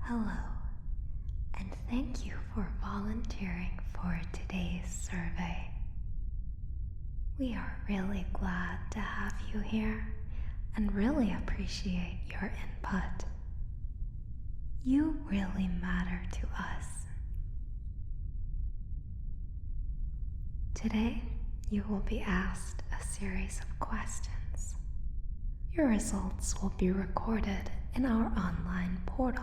Hello, and thank you for volunteering for today's survey. We are really glad to have you here and really appreciate your input. You really matter to us. Today, you will be asked a series of questions. Your results will be recorded in our online portal.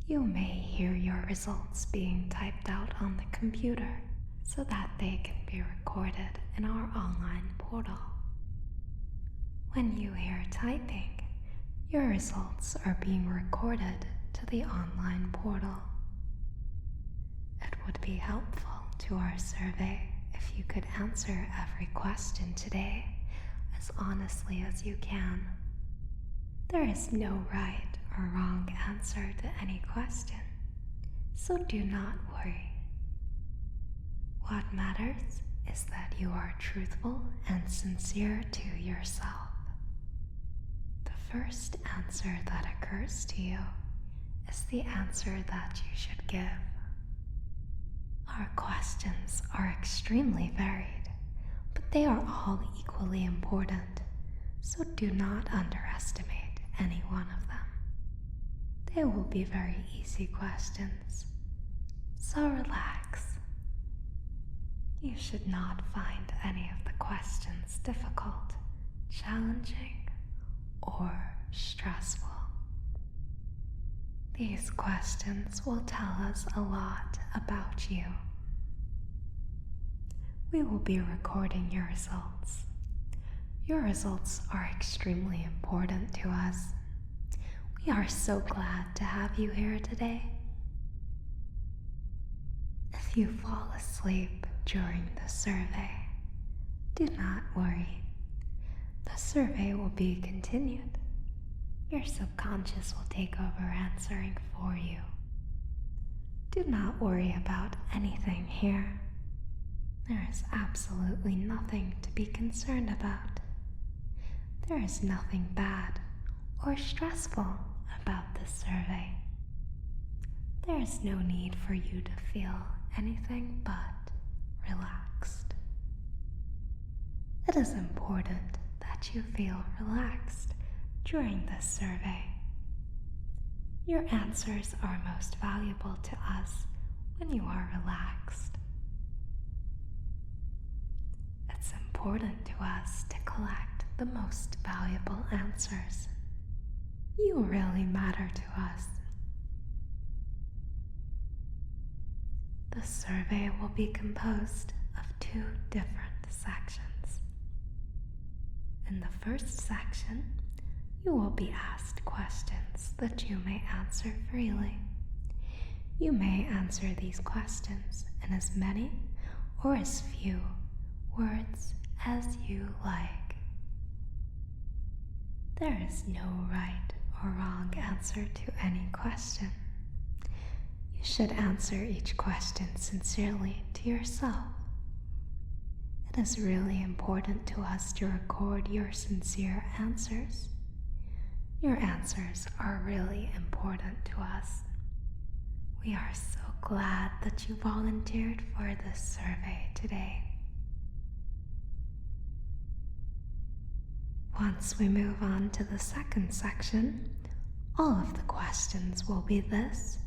You may hear your results being typed out on the computer so that they can be recorded in our online portal. When you hear typing, your results are being recorded to the online portal. It would be helpful to our survey if you could answer every question today as honestly as you can. There is no right or wrong answer to any question, so do not worry. What matters is that you are truthful and sincere to yourself. The first answer that occurs to you is the answer that you should give. Our questions are extremely varied, but they are all equally important, so do not underestimate any one of them. They will be very easy questions, so relax. You should not find any of the questions difficult, challenging, or stressful. These questions will tell us a lot about you. We will be recording your results. Your results are extremely important to us. We are so glad to have you here today. If you fall asleep during the survey, do not worry. The survey will be continued. Your subconscious will take over answering for you. Do not worry about anything here. There is absolutely nothing to be concerned about. There is nothing bad or stressful about this survey. There is no need for you to feel anything but relaxed. It is important that you feel relaxed during this survey. Your answers are most valuable to us when you are relaxed. It's important to us to collect the most valuable answers. You really matter to us. The survey will be composed of 2 different sections. In the first section, you will be asked questions that you may answer freely. You may answer these questions in as many or as few words as you like. There is no right or wrong answer to any question. You should answer each question sincerely to yourself. It is really important to us to record your sincere answers. Your answers are really important to us. We are so glad that you volunteered for this survey today. Once we move on to the second section, all of the questions will be this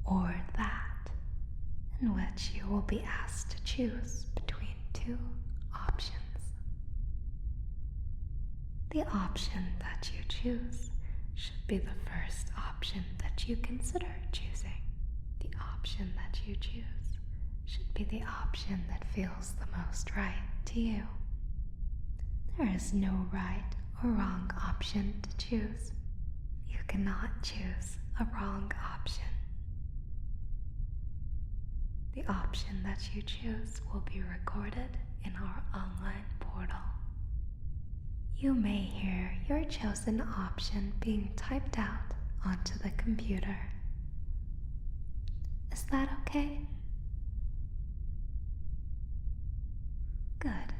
or that, in which you will be asked to choose between 2 options. The option that you choose should be the first option that you consider choosing. The option that you choose should be the option that feels the most right to you. There is no right or wrong option to choose. You cannot choose a wrong option. The option that you choose will be recorded in our online portal. You may hear your chosen option being typed out onto the computer. Is that okay? Good.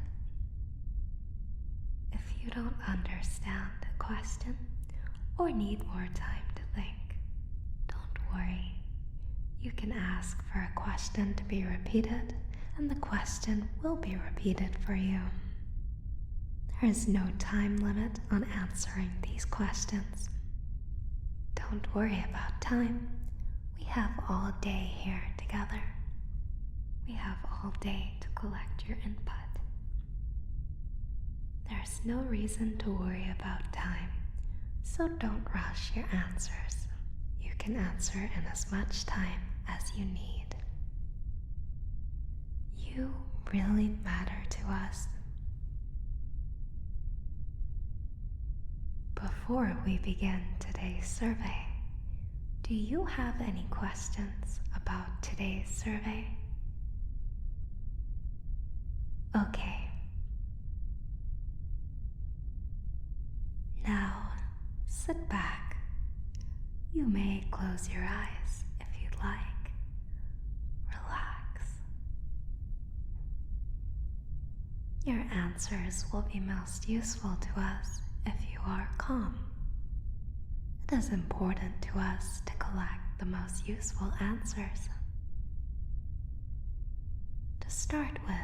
If you don't understand a question or need more time to think, worry. You can ask for a question to be repeated, and the question will be repeated for you. There is no time limit on answering these questions. Don't worry about time. We have all day here together. We have all day to collect your input. There's no reason to worry about time, so don't rush your answers. You can answer in as much time as you need. You really matter to us. Before we begin today's survey, do you have any questions about today's survey? Okay. Now, sit back. You may close your eyes if you'd like. Relax. Your answers will be most useful to us if you are calm. It is important to us to collect the most useful answers. To start with,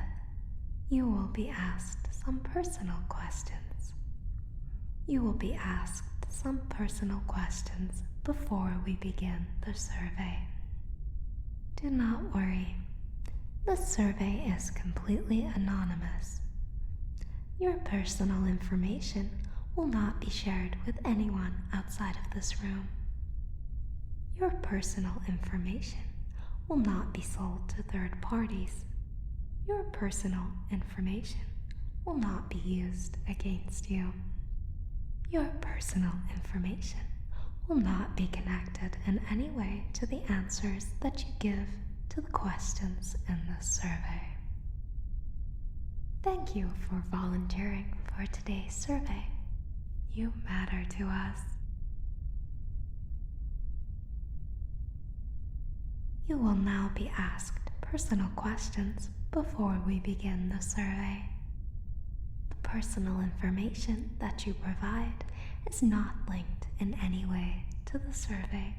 you will be asked some personal questions. You will be asked some personal questions before we begin the survey. Do not worry. The survey is completely anonymous. Your personal information will not be shared with anyone outside of this room. Your personal information will not be sold to third parties. Your personal information will not be used against you. Your personal information will not be connected in any way to the answers that you give to the questions in this survey. Thank you for volunteering for today's survey. You matter to us. You will now be asked personal questions before we begin the survey. The personal information that you provide is not linked in any way to the survey.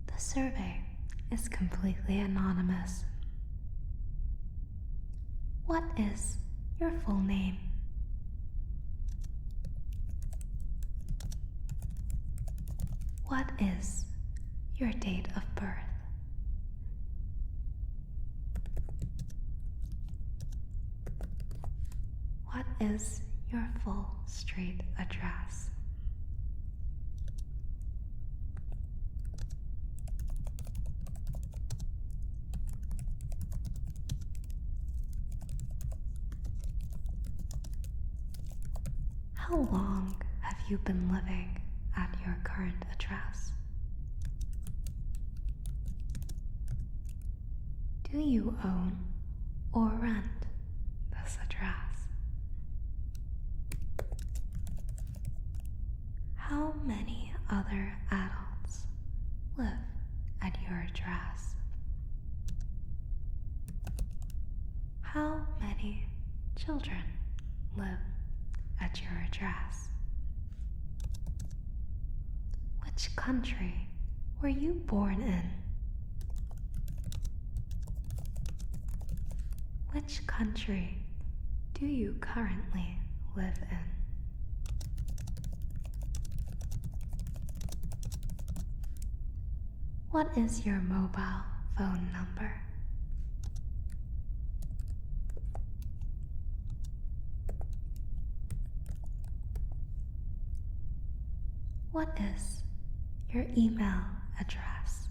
The survey is completely anonymous. What is your full name? What is your date of birth? What is your full street address? How long have you been living at your current address? Do you own or rent this address? How many other adults live at your address? How many children live at your address? Which country were you born in? Which country do you currently live in? What is your mobile phone number? What is your email address?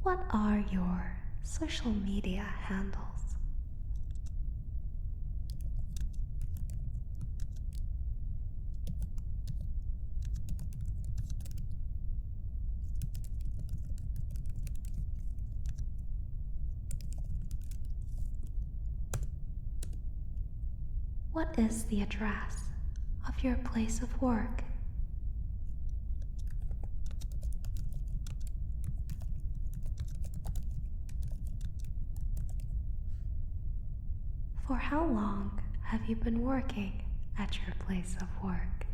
What are your social media handles? What is the address of your place of work? how long have you been working at your place of work?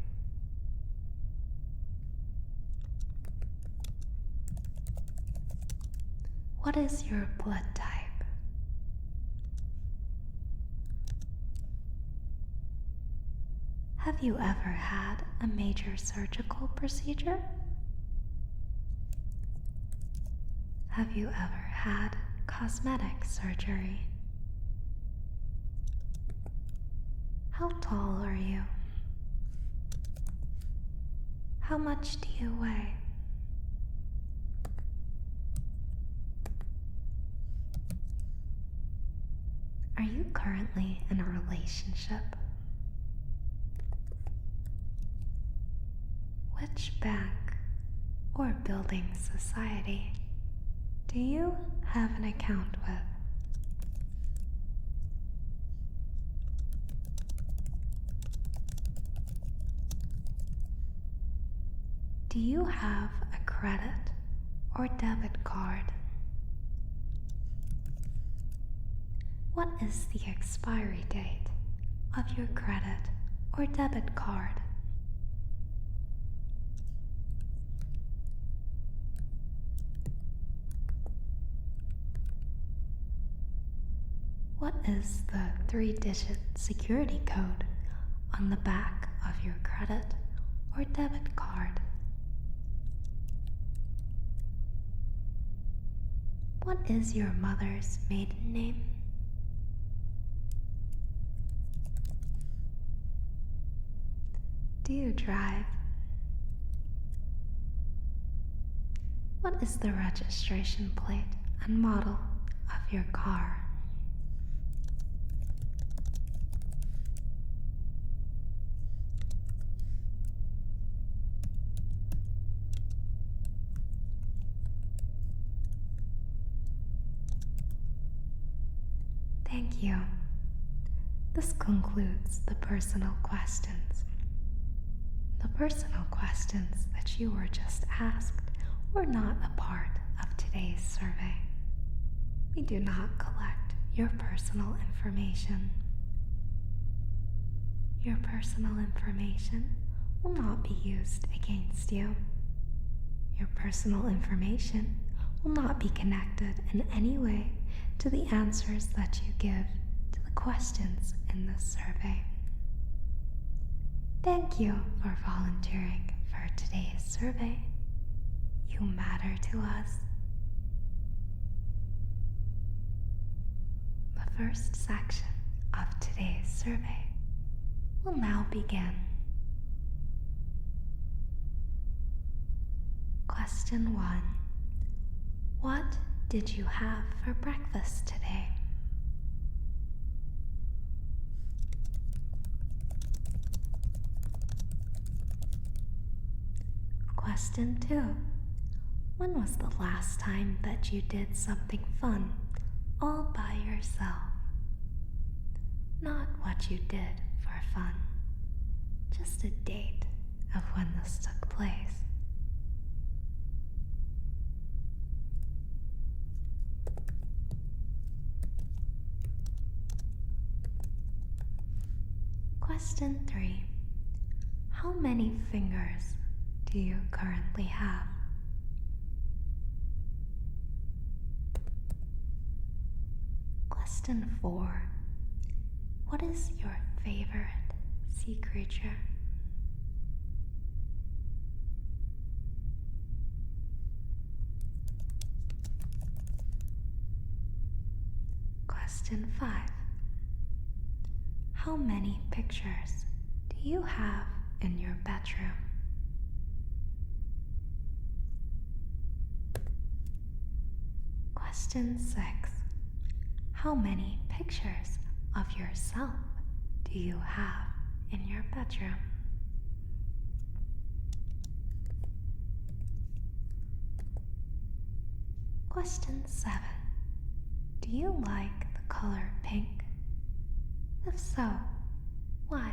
What is your blood type? Have you ever had a major surgical procedure? Have you ever had cosmetic surgery? How tall are you? How much do you weigh? Are you currently in a relationship? Which bank or building society do you have an account with? Do you have a credit or debit card? What is the expiry date of your credit or debit card? What is the 3-digit security code on the back of your credit or debit card? What is your mother's maiden name? Do you drive? What is the registration plate and model of your car? Thank you. This concludes the personal questions. The personal questions that you were just asked were not a part of today's survey. We do not collect your personal information. Your personal information will not be used against you. Your personal information will not be connected in any way to the answers that you give to the questions in this survey. Thank you for volunteering for today's survey. You matter to us. The first section of today's survey will now begin. Question 1. What did you have for breakfast today? Question 2. When was the last time that you did something fun all by yourself? Not what you did for fun, just a date of when this took place. Question 3. How many fingers do you currently have? Question 4. What is your favorite sea creature? Question 5. How many pictures do you have in your bedroom? Question 6. How many pictures of yourself do you have in your bedroom? Question 7. Do you like the color pink? If so, why?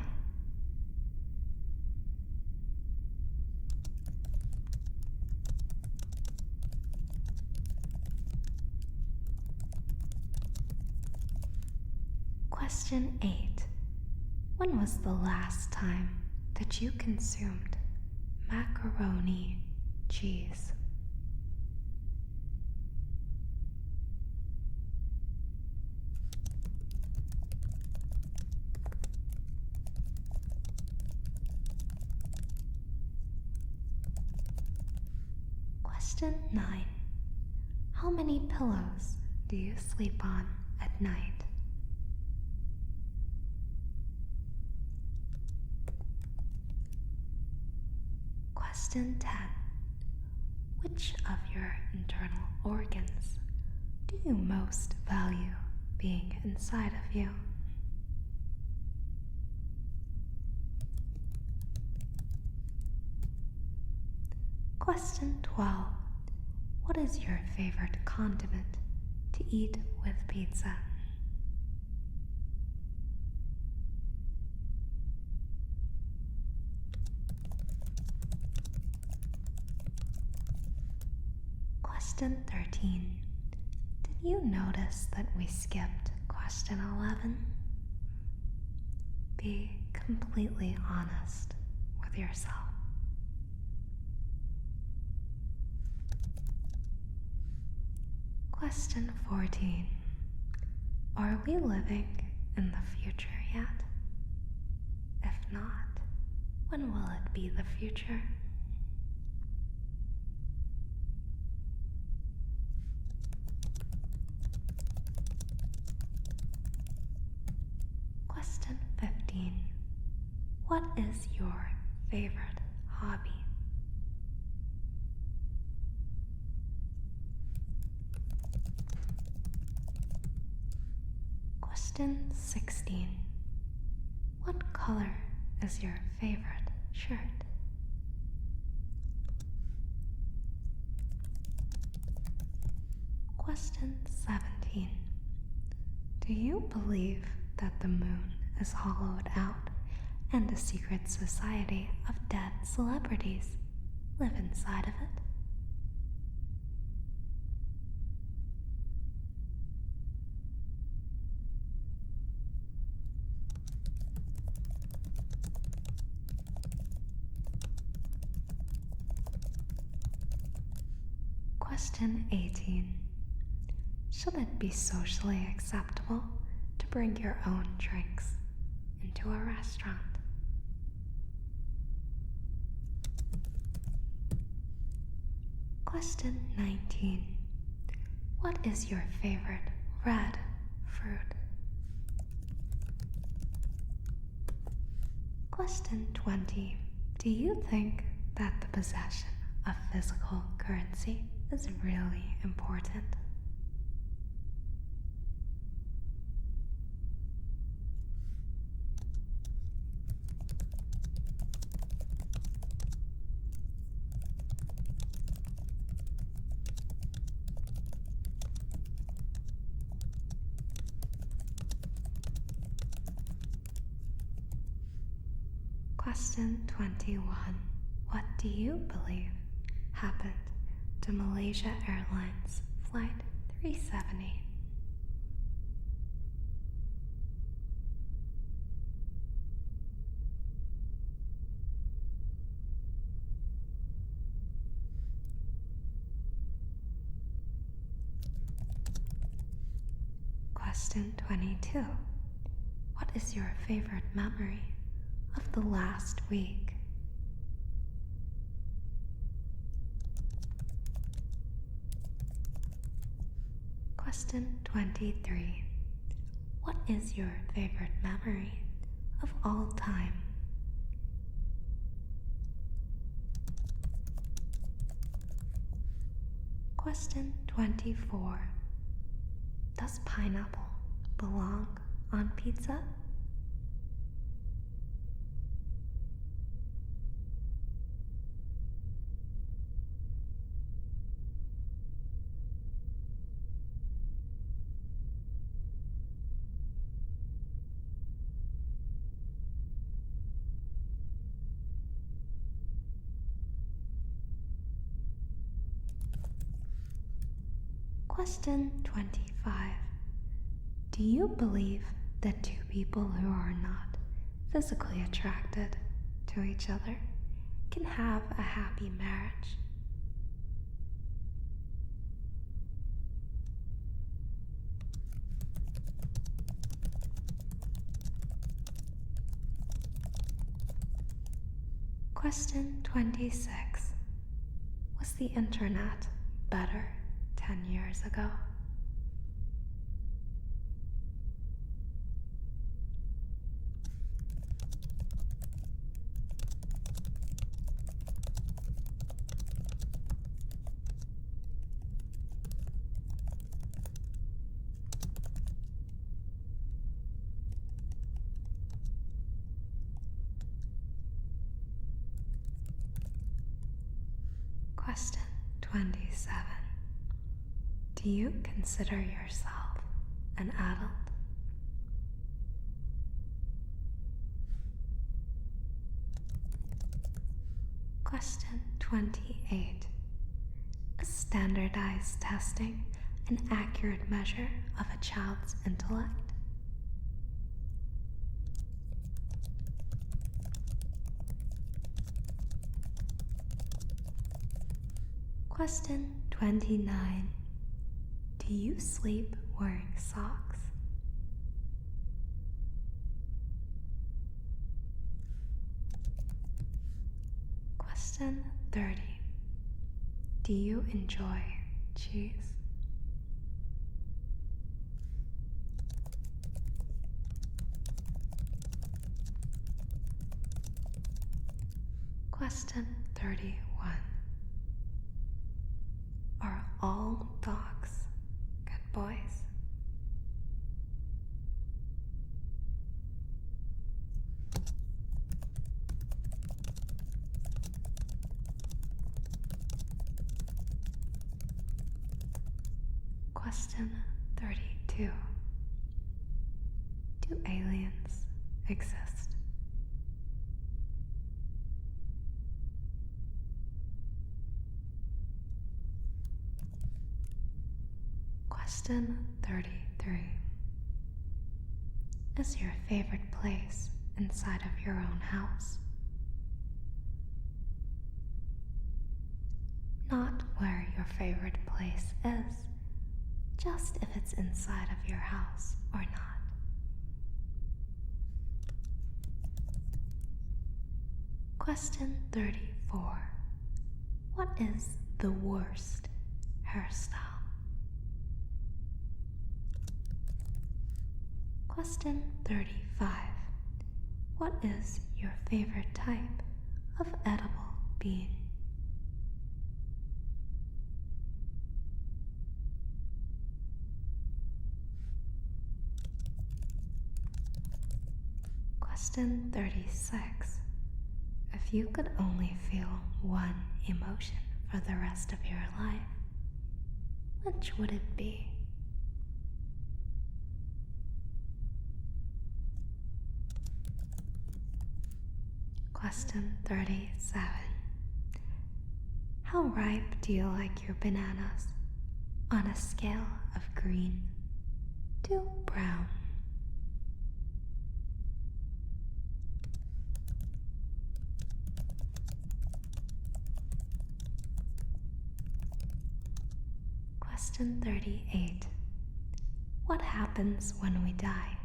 Question 8. When was the last time that you consumed macaroni cheese? Question 9. How many pillows do you sleep on at night? Question 10. Which of your internal organs do you most value being inside of you? Question 12. What is your favorite condiment to eat with pizza? Question 13. Did you notice that we skipped question 11? Be completely honest with yourself. Question 14. Are we living in the future yet? If not, when will it be the future? Question 15. What is your favorite hobby? Question 16. What color is your favorite shirt? Question 17. Do you believe that the moon is hollowed out and a secret society of dead celebrities live inside of it? Question 18. Should it be socially acceptable to bring your own drinks into a restaurant? Question 19. What is your favorite red fruit? Question 20. Do you think that the possession of physical currency is really important? Question 21. What do you believe happened to Malaysia Airlines Flight 370? Question 22. What is your favorite memory of the last week? Question 23. What is your favorite memory of all time? Question 24. Does pineapple belong on pizza? Question 25. Do you believe that two people who are not physically attracted to each other can have a happy marriage? Question 26. Was the internet better 10 years ago? Question 27. Do you consider yourself an adult? Question 28. Is standardized testing an accurate measure of a child's intellect? Question 29. Do you sleep wearing socks? Question 30. Do you enjoy cheese? Question 31. Are all dogs good boys? Question 32. Do aliens exist? Question 33. Is your favorite place inside of your own house? Not where your favorite place is, just if it's inside of your house or not. Question 34. What is the worst hairstyle? Question 35. What is your favorite type of edible bean? Question 36. If you could only feel one emotion for the rest of your life, which would it be? Question 37. How ripe do you like your bananas on a scale of green to brown? Question 38. What happens when we die?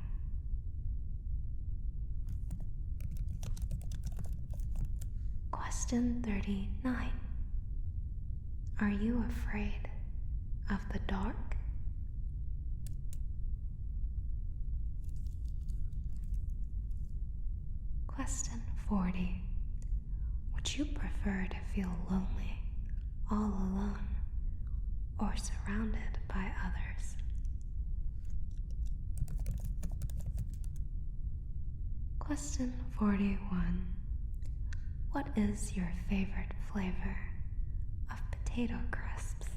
Question 39. Are you afraid of the dark? Question 40. Would you prefer to feel lonely all alone or surrounded by others? Question 41. What is your favorite flavor of potato crisps?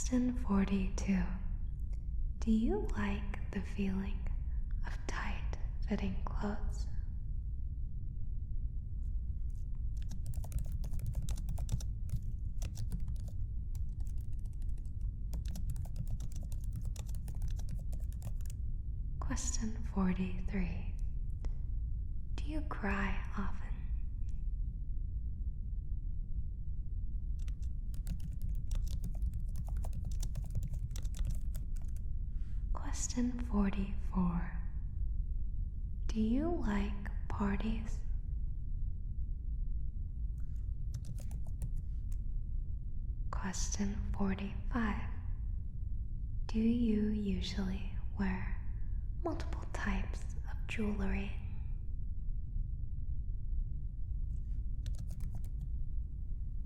Question 42. Do you like the feeling of tight fitting clothes? Question 43. Do you cry often? Question 44. Do you like parties? Question 45. Do you usually wear multiple types of jewelry?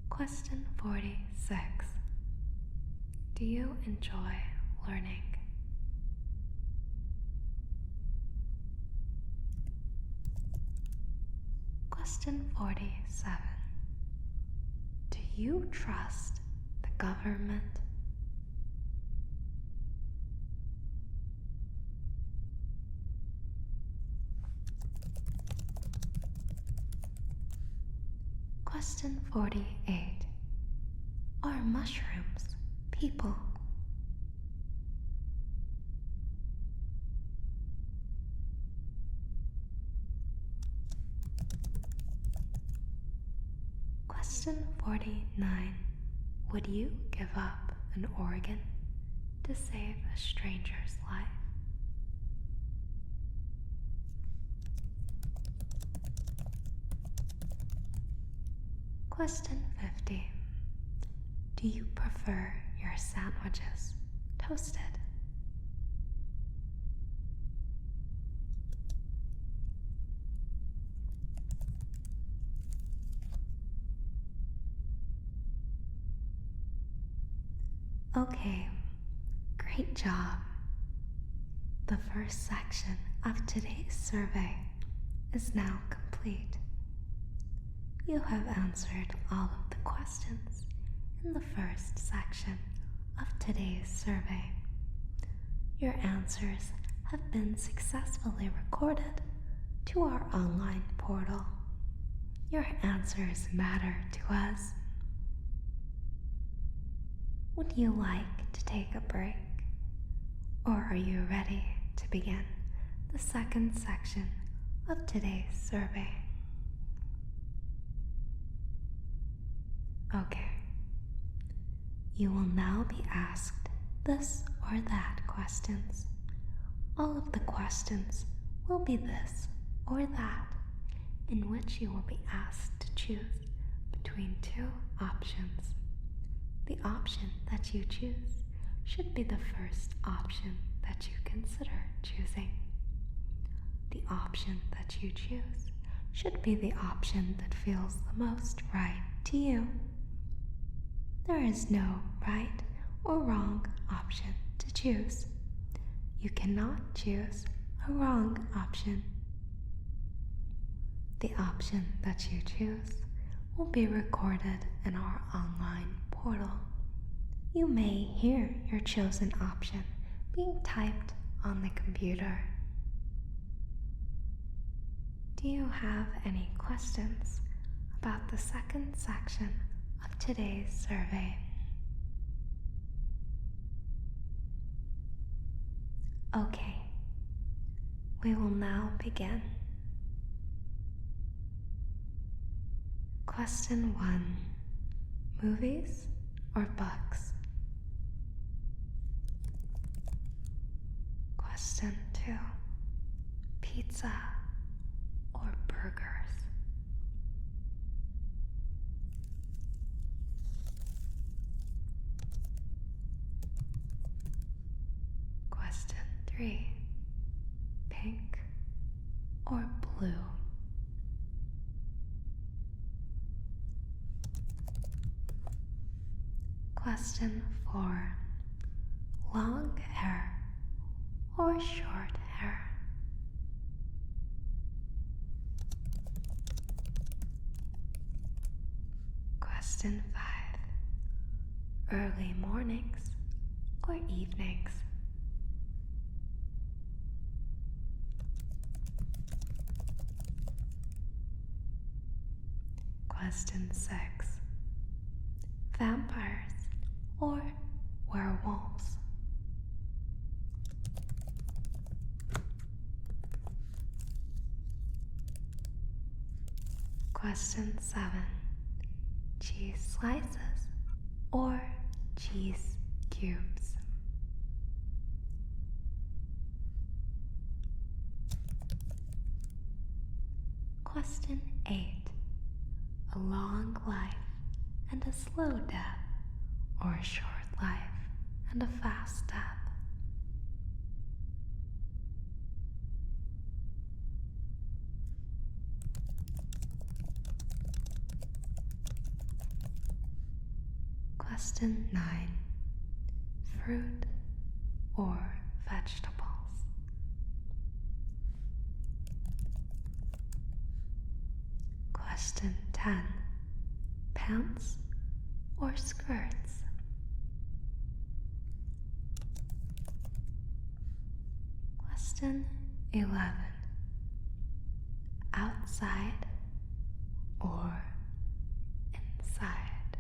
Question 46. Do you enjoy learning? Question 47. Do you trust the government? Question 48. Are mushrooms people? Question 49. Would you give up an organ to save a stranger's life? Question 50. Do you prefer your sandwiches toasted? Okay, great job. The first section of today's survey is now complete. You have answered all of the questions in the first section of today's survey. Your answers have been successfully recorded to our online portal. Your answers matter to us. Would you like to take a break? Or are you ready to begin the second section of today's survey? Okay. You will now be asked this or that questions. All of the questions will be this or that, in which you will be asked to choose between two options. The option that you choose should be the first option that you consider choosing. The option that you choose should be the option that feels the most right to you. There is no right or wrong option to choose. You cannot choose a wrong option. The option that you choose will be recorded in our online portal. You may hear your chosen option being typed on the computer. Do you have any questions about the second section of today's survey? Okay, we will now begin. Question 1. Movies or books? Question 2. Pizza or burgers? Question 3. Pink or blue? Question 4. Long hair or short hair? Question 5. Early mornings or evenings. Question 6. Vampires or werewolves? Question 7. Cheese slices or cheese cubes? Question 8. A long life and a slow death, or a short life and a fast death? Question 9. Fruit or vegetables? Question 10. Pants or skirts? Question 11. Outside or inside?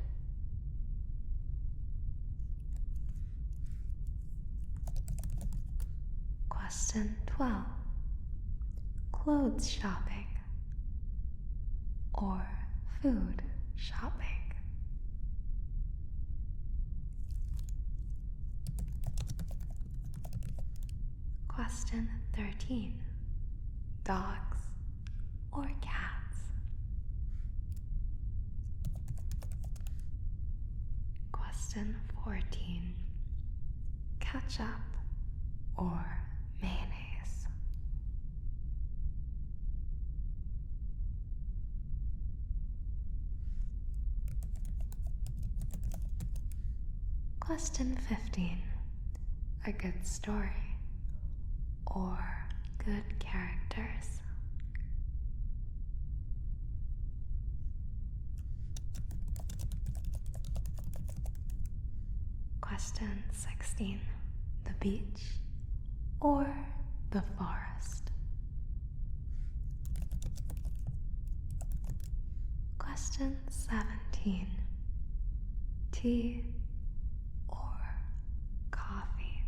Question 12. Clothes shopping or food shopping? Question 13. Dogs or cats? Question 14. Ketchup or mayonnaise? Question 15. A good story or good characters? Question 16. The beach or the forest? Question 17. Tea or coffee?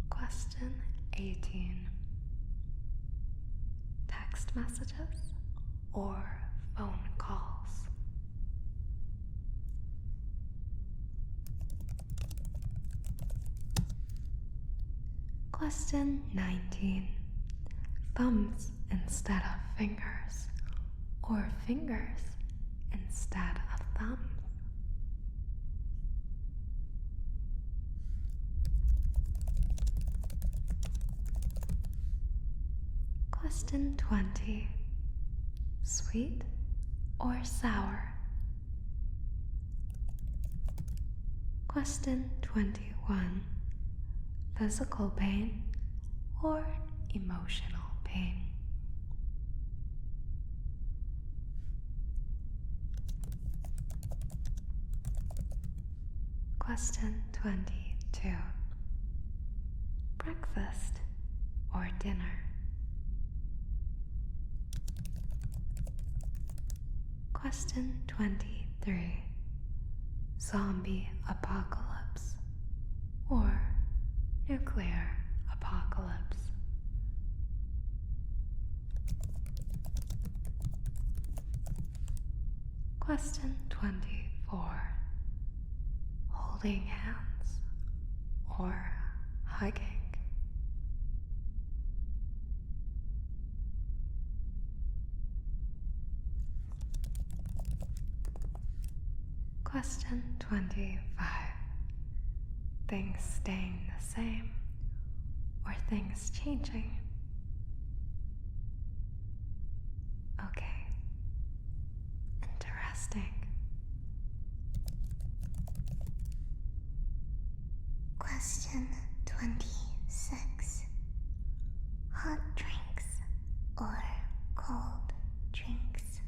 Question 18. Text messages or phone calls? Question 19. Thumbs instead of fingers or fingers instead of thumbs? Question 20. Sweet or sour? Question 21. Physical pain or emotional pain? Question 22. Breakfast or dinner? Question 23. Zombie apocalypse or nuclear apocalypse? Question 24. Holding hands or hugging? Question 25. Things staying the same or things changing? Okay. Interesting. Question 26. Hot drinks or cold drinks?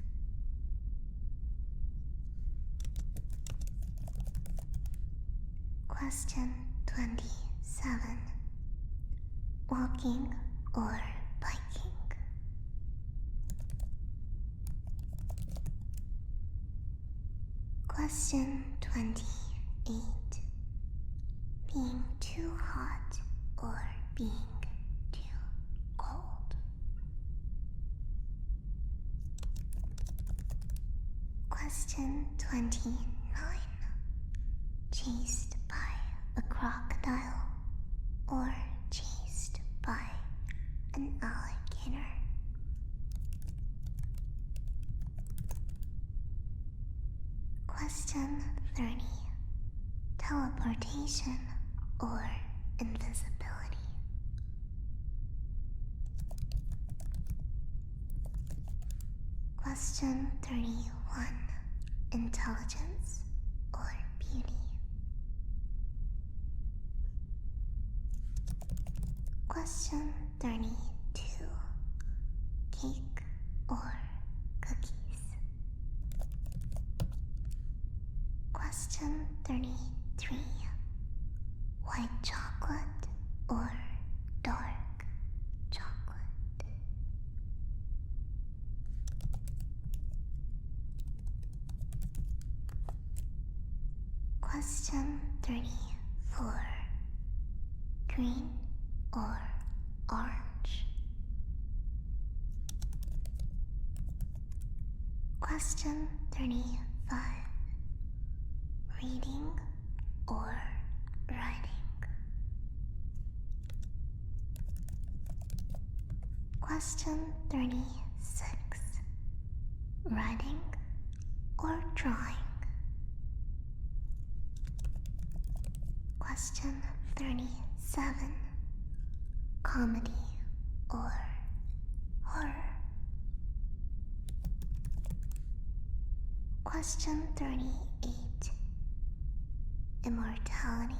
Question 27. Walking or biking? Question 28. Being too hot or being too cold? Question 29. Chased by a crocodile or chased by an alligator? Question 30. Teleportation or invisibility? Question 31. Intelligence or beauty? Question 32. Cake or cookies? Question 33. White chocolate or dark chocolate? Question 34. Green or orange? Question 35. Reading or writing? Question 36. Writing or drawing? Question 37. Comedy or horror? Question 38. Immortality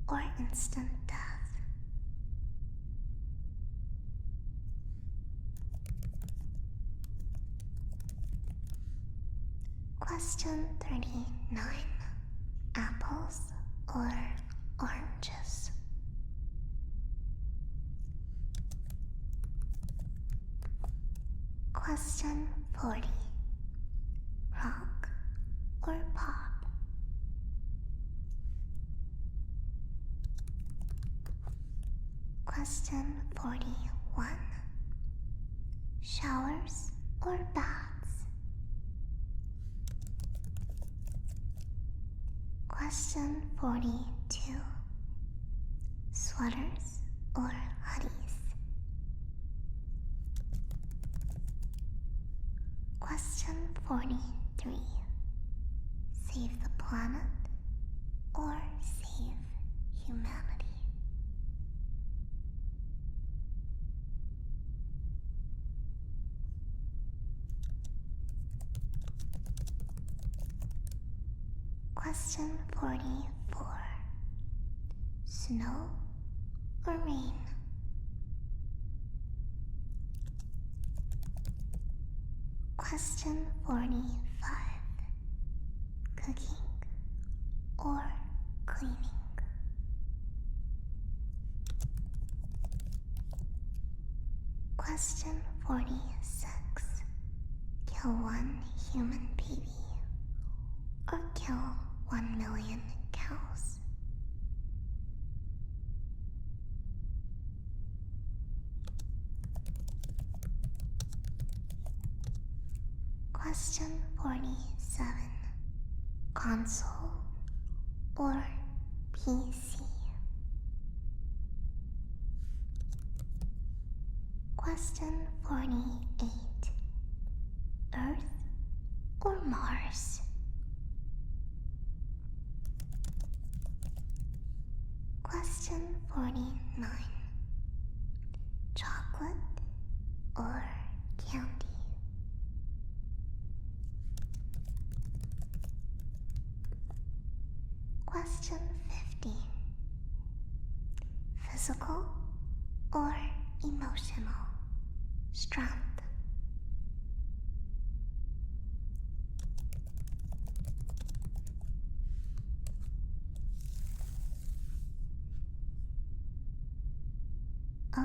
or instant death? Question 39. Apples or oranges? Question 40. Rock or pop? Question 41. Showers or baths? Question 42. Sweaters or hoodies? Question 43. Save the planet or save humanity? Question 44. Snow or rain? Question 45. Cooking or cleaning? Question 46. Kill one human baby or kill 1 million cows? Question 47. Console or PC? Question 48. Earth or Mars? Question 49. Chocolate or candy? Question 50. Physical or emotional strength?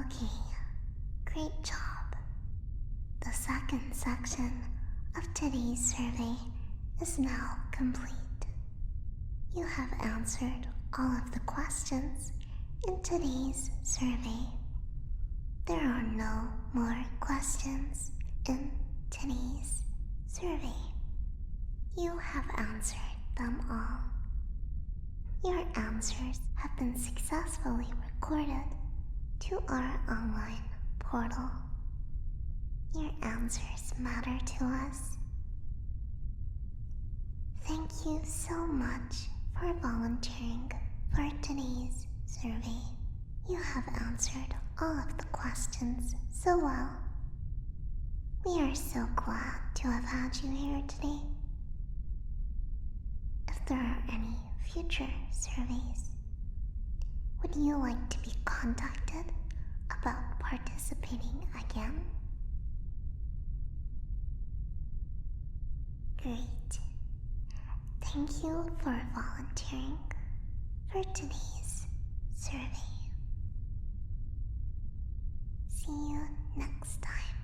Okay, great job. The second section of today's survey is now complete. You have answered all of the questions in today's survey. There are no more questions in today's survey. You have answered them all. Your answers have been successfully recorded to our online portal. Your answers matter to us. Thank you so much for volunteering for today's survey. You have answered all of the questions so well. We are so glad to have had you here today. If there are any future surveys, would you like to be contacted about participating again? Great. Thank you for volunteering for today's survey. See you next time.